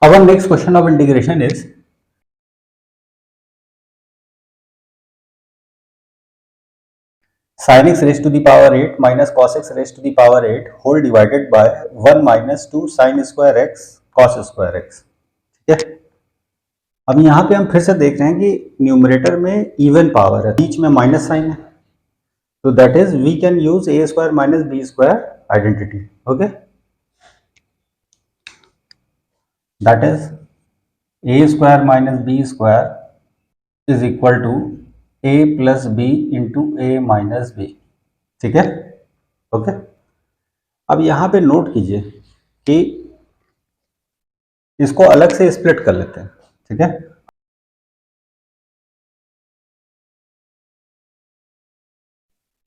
Our next question of integration is sin x raised to the power 8 minus cos x raised to the power 8 whole divided by 1 minus 2 sin square x cos square x। ठीक है, अब यहाँ पे हम फिर से देख रहे हैं कि न्यूमरेटर में इवन पावर है, बीच में माइनस साइन है, तो that is we can use a square minus b square identity. Okay, that is a square minus b square is equal to a plus b into a minus b. ठीक है, okay. अब यहां पे note कीजिए कि इसको अलग से स्प्लिट कर लेते हैं। ठीक है,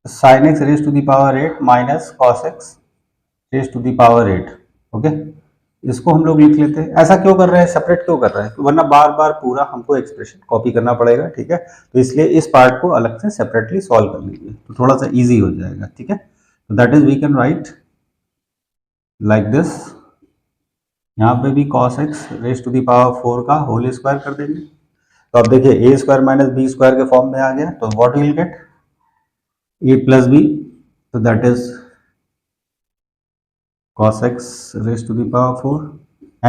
sine x raise to the power 8 minus cos x raise to the power 8। Okay, इसको हम लोग लिख लेते हैं। ऐसा क्यों कर रहे हैं, सेपरेट क्यों कर रहे हैं, वरना बार बार पूरा हमको एक्सप्रेशन कॉपी करना पड़ेगा। ठीक है, तो इसलिए इस पार्ट को अलग से सेपरेटली सॉल्व कर लीजिए तो थोड़ा सा इजी हो जाएगा। ठीक है, तो that is we can write like this. यहाँ पे भी cos x raise to the power 4 का होल स्क्वायर कर देंगे। तो अब देखिए a square minus b square के फॉर्म में आ गया, तो what will get a plus b, तो that is cos x raised to the power 4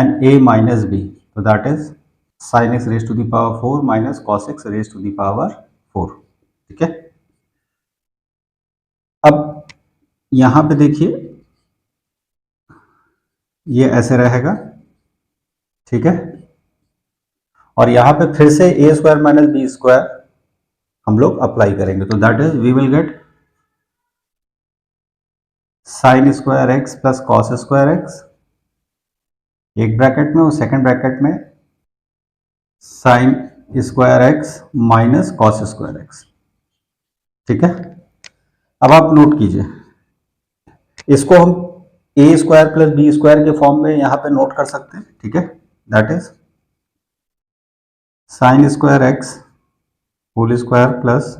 and a minus b, so that is sin x raised to the power 4 minus cos x raised to the power 4। ठीक है, अब यहां पे देखिए ये ऐसे रहेगा। ठीक है, और यहां पे फिर से a square minus b square हम लोग अप्लाई करेंगे, तो that is we will get sine square x plus cos square x एक ब्रैकेट में, और सेकेंड ब्रैकेट में sine square x minus cos square x. ठीक है, अब आप नोट कीजिए, इसको हम a square plus b square के फॉर्म में यहां पे नोट कर सकते हैं। ठीक है, that is sine square x whole square plus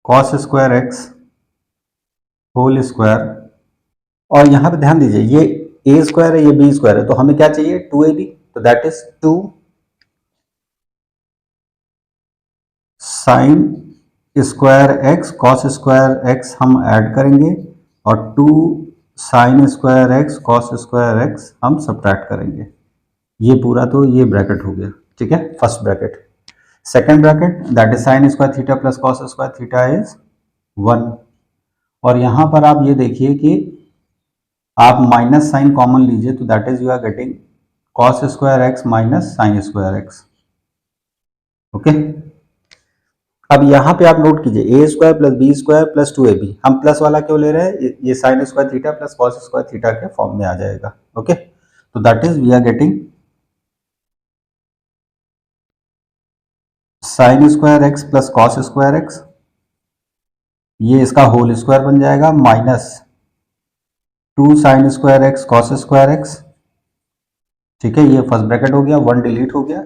cos square x whole square, और यहां पे ध्यान दीजिए ये ए स्क्वायर है ये बी स्क्वायर है, तो हमें क्या चाहिए 2ab, तो that is 2 sign square x cos square x हम ऐड करेंगे, और 2 sign square x cos square x हम सब्ट्रैक्ट करेंगे। ये पूरा तो ये ब्रैकेट हो गया। ठीक है, first bracket. Second bracket that is sine square theta plus cos square theta is 1, और यहां पर आप ये देखिए कि आप माइनस साइन कॉमन लीजिए, तो that is you are getting cos square x minus sine square x. Okay, अब यहां पे आप नोट कीजिए a square plus b square plus 2ab, हम प्लस वाला क्यों ले रहे हैं, ये sine square theta plus cos square theta के फॉर्म में आ जाएगा। ओके, तो that is we are getting sine square x plus cos square x, ये इसका होल स्क्वायर बन जाएगा, minus 2 sign square x cos square x. ठीक है, ये फर्स्ट ब्रैकेट हो गया, 1 डिलीट हो गया,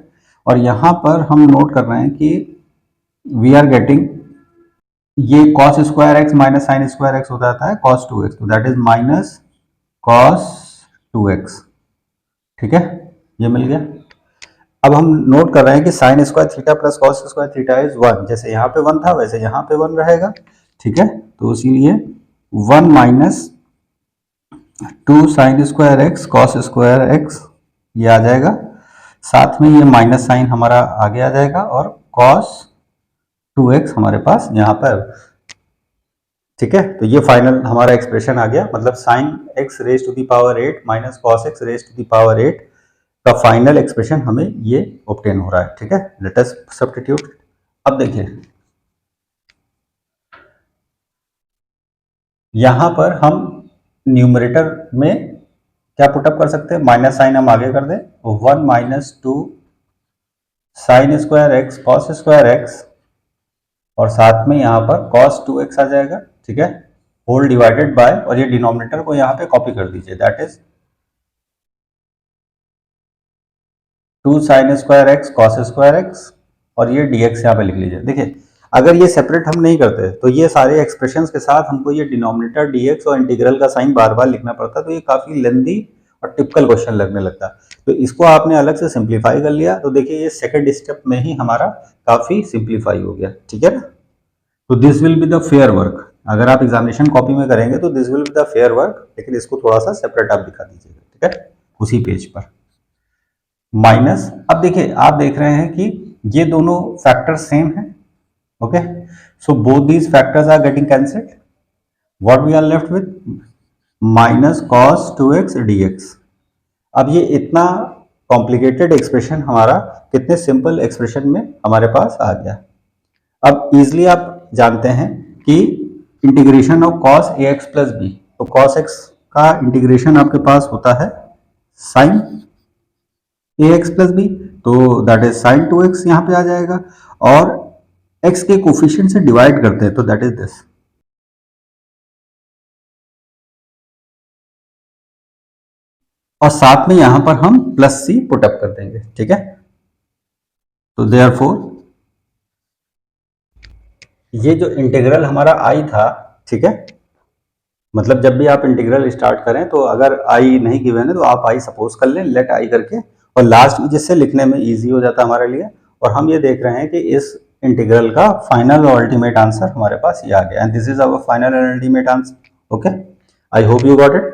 और यहां पर हम नोट कर रहे हैं कि वी आर गेटिंग ये cos square x minus sine square x हो जाता है कॉस 2x, तो that is minus cos 2x। ठीक है, ये मिल गया। अब हम नोट कर रहे हैं कि sign square theta plus cos square theta is 1, जैसे यहाँ पे 1 था वैसे यहाँ पे 1 रहेगा। ठीक है, तो इसीलिए 1 minus 2 sign square x cos square x ये आ जाएगा, साथ में ये माइनस साइन हमारा आगे आ जाएगा, और कॉस 2x हमारे पास यहाँ पर। ठीक है, तो ये फाइनल हमारा एक्सप्रेशन आ गया, मतलब sine x raise to the power 8 minus cos x raise to the power 8 का फाइनल एक्सप्रेशन हमें ये ऑब्टेन हो रहा है। ठीक है, लेट अस सब्स्टिट्यूट। अब देखिए यहां पर हम न्यूमरेटर में क्या पुटअप कर सकते हैं, माइनस साइन हम आगे कर दें, 1 minus 2 sign square x cos square x, और साथ में यहाँ पर cos 2x आ जाएगा। ठीक है, होल डिवाइडेड बाय, और ये डिनोमिनेटर को यहाँ पे कॉपी कर दीजिए, that is 2 sign square x cos square x, और ये dx यहाँ पे लिख लीजिए। देखिए अगर ये सेपरेट हम नहीं करते तो ये सारे एक्सप्रेशंस के साथ हमको ये डिनोमिनेटर dx और इंटीग्रल का साइन बार बार लिखना पड़ता, तो ये काफी लेंदी और टिपिकल क्वेश्चन लगने लगता। तो इसको आपने अलग से सिंप्लीफाई कर लिया, तो देखिए ये सेकंड स्टेप में ही हमारा काफी सिंप्लीफाई हो गया, ठीक है ना। तो this will be the fair work, अगर आप एग्जामिनेशन कॉपी में करेंगे तो this will be the fair work, लेकिन इसको थोड़ा सा सेपरेट आप दिखा दीजिएगा, ठीक है, उसी पेज पर। माइनस, अब देखिए आप देख रहे हैं कि ये दोनों फैक्टर सेम है, okay, so both these factors are getting cancelled, what we are left with minus cos 2x dx। अब ये इतना कॉम्प्लिकेटेड एक्सप्रेशन हमारा कितने सिंपल एक्सप्रेशन में हमारे पास आ गया। अब इजिली आप जानते हैं कि integration of cos ax plus b, तो कॉस x का इंटीग्रेशन आपके पास होता है साइन ax प्लस बी, तो दैट इज साइन 2x यहाँ पे आ जाएगा, और x के कोफिशिएंट से डिवाइड करते हैं तो दैट इज दिस। और साथ में यहां पर हम प्लस सी पुटअप कर देंगे, ठीक है। तो देयरफॉर ये जो इंटीग्रल हमारा आई था, ठीक है, मतलब जब भी आप इंटीग्रल स्टार्ट करें तो अगर आई नहीं गिवन है तो आप आई सपोज कर लें, लेट आई करके, और लास्ट में जिससे लिखने में इजी हो जाता है हमारे लिए। और हम ये देख रहे हैं कि इस इंटीग्रल का फाइनल और अल्टीमेट आंसर हमारे पास ये आ गया, and this is our final and ultimate answer, okay. I hope you got it,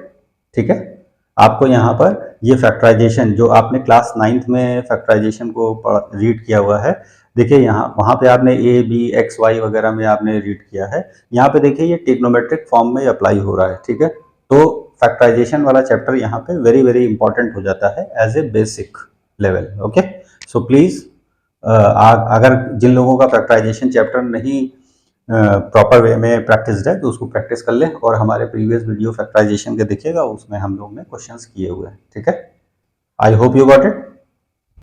ठीक है। आपको यहाँ पर ये फैक्टराइजेशन जो आपने क्लास 9th में फैक्टराइजेशन को रीड किया हुआ है, देखिए यहाँ वहाँ पे आपने ए बी एक्स वाई वगैरह में आपने रीड किया है, यहाँ पे देखिए ये ट्रिग्नोमेट्रिक फॉर्म में अप्लाई हो रहा है, ठीक है। तो फैक्टराइजेशन वाला चैप्टर यहाँ पे वेरी वेरी इंपॉर्टेंट हो जाता है as a basic level, okay. So please अगर जिन लोगों का फैक्टराइजेशन चैप्टर नहीं प्रॉपर वे में प्रैक्टिस है तो उसको प्रैक्टिस कर ले, और हमारे प्रीवियस वीडियो फैक्टराइजेशन के देखिएगा, उसमें हम लोग ने क्वेश्चंस किए हुए हैं, ठीक है। आई hope you got it.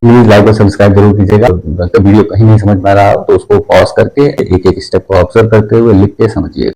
Please like और सब्सक्राइब जरूर कीजिएगा। अगर वीडियो कहीं नहीं समझ में आ रहा हो तो उसको पॉज करके एक एक स्टेप को ऑब्जर्व करते हुए लिख के समझिए।